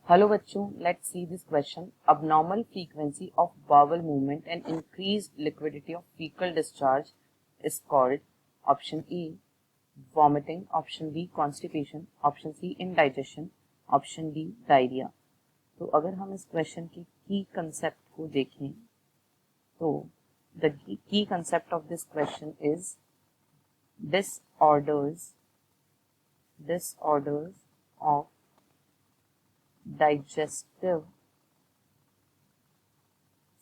Hello बच्चों, let's see this question. Abnormal frequency of bowel movement and increased liquidity of fecal discharge is called option A vomiting, option B constipation, option C indigestion, option D diarrhea. तो अगर हम इस question की concept को देखें तो the key concept of this question is disorders of digestive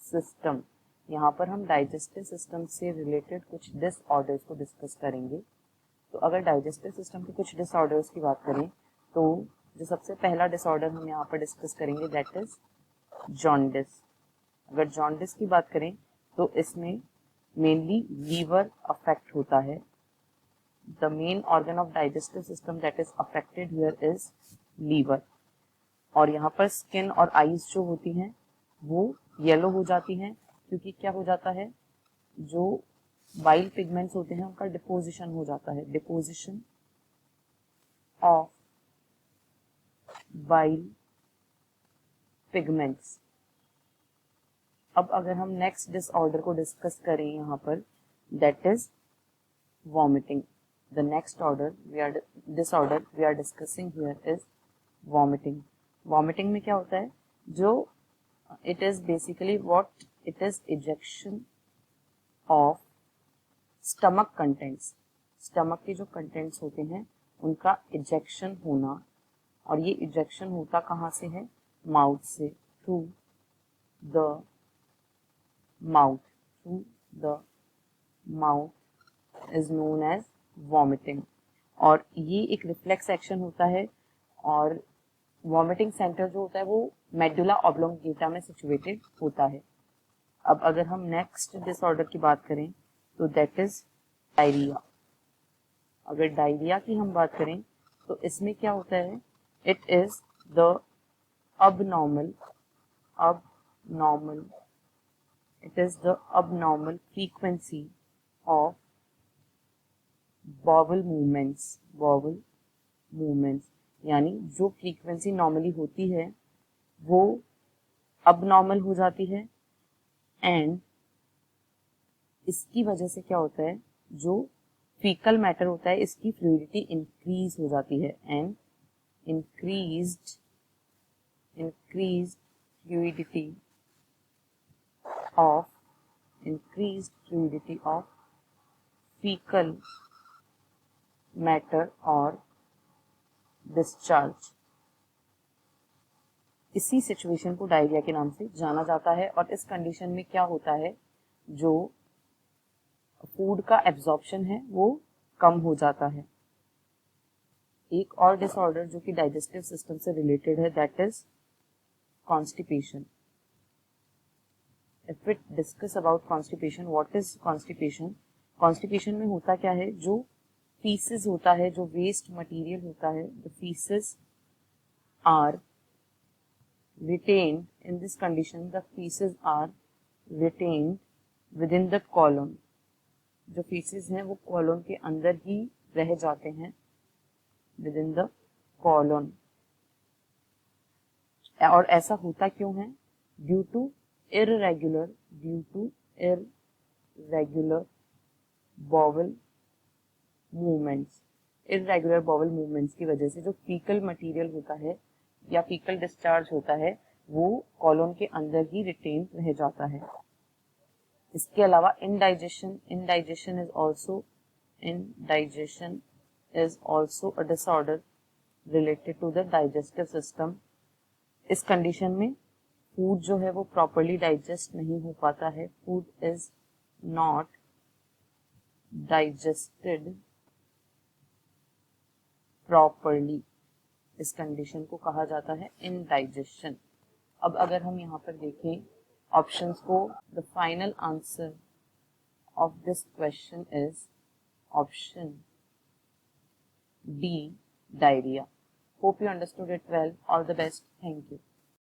system. यहाँ पर हम डाइजेस्टिव सिस्टम से रिलेटेड कुछ डिसऑर्डर्स को डिस्कस करेंगे. तो अगर डाइजेस्टिव सिस्टम के कुछ डिसऑर्डर्स की बात करें तो जो सबसे पहला डिसऑर्डर हम यहाँ पर डिस्कस करेंगे दैट इज जॉन्डिस. अगर जॉन्डिस की बात करें तो इसमें मेनली लीवर अफेक्ट होता है. The main organ of digestive system that is affected here is liver. और यहाँ पर स्किन और आईज जो होती हैं वो येलो हो जाती हैं क्योंकि क्या हो जाता है, जो बाइल पिगमेंट्स होते हैं उनका डिपोजिशन हो जाता है. Deposition of bile pigments. अब अगर हम नेक्स्ट डिसऑर्डर को डिस्कस करें यहाँ पर that is vomiting. The next disorder we are discussing here is vomiting. Vomiting में क्या होता है, जो it is basically what it is ejection of stomach contents. Stomach के जो कंटेंट्स होते हैं उनका इजेक्शन होना. और ये इजेक्शन होता कहाँ से है, माउथ से. Through the mouth is known as vomiting. और ये एक रिफ्लेक्स एक्शन होता है. और वॉमिटिंग सेंटर जो होता है वो मेडुला ऑब्लोंगेटा में सिचुएटेड होता है. अब अगर हम नेक्स्ट डिसऑर्डर की बात करें तो दैट इज डायरिया. अगर डायरिया की हम बात करें तो इसमें क्या होता है, it is the abnormal frequency of bowel movements. यानी जो फ्रीक्वेंसी नॉर्मली होती है वो अबनॉर्मल हो जाती है. एंड इसकी वजह से क्या होता है, जो फीकल मैटर होता है इसकी फ्लूइडिटी इंक्रीज हो जाती है. And increased fluidity of faecal matter और डिस्चार्ज. इसी सिचुएशन को डायरिया के नाम से जाना जाता है. और इस कंडीशन में क्या होता है, जो फूड का एब्जॉर्प्शन है वो कम हो जाता है. एक और डिसऑर्डर जो कि डाइजेस्टिव सिस्टम से रिलेटेड है that is constipation. If it discuss about constipation, what is constipation. Constipation में होता क्या है, जो फीसेस होता है, जो वेस्ट मटेरियल होता है, the faeces are retained in this condition. The feces are retained within the colon. जो feces हैं वो colon के अंदर ही रह जाते हैं, within the colon. और ऐसा होता क्यों है, due to irregular bowel movements. irregular bowel movements की वजह से जो फीकल मटेरियल होता है या फीकल डिस्चार्ज होता है वो कॉलोन के अंदर ही रिटेन रह जाता है. इसके अलावा indigestion is also a disorder related to the digestive system. इस कंडीशन में फूड जो है वो प्रॉपरली डाइजेस्ट नहीं हो पाता है. Food is not digested properly. इस कंडीशन को कहा जाता है इंडाइजेशन. अब अगर हम यहाँ पर देखें ऑप्शंस को, the final answer of this question is option D, diarrhoea. Hope you understood it well. All the best. Thank you.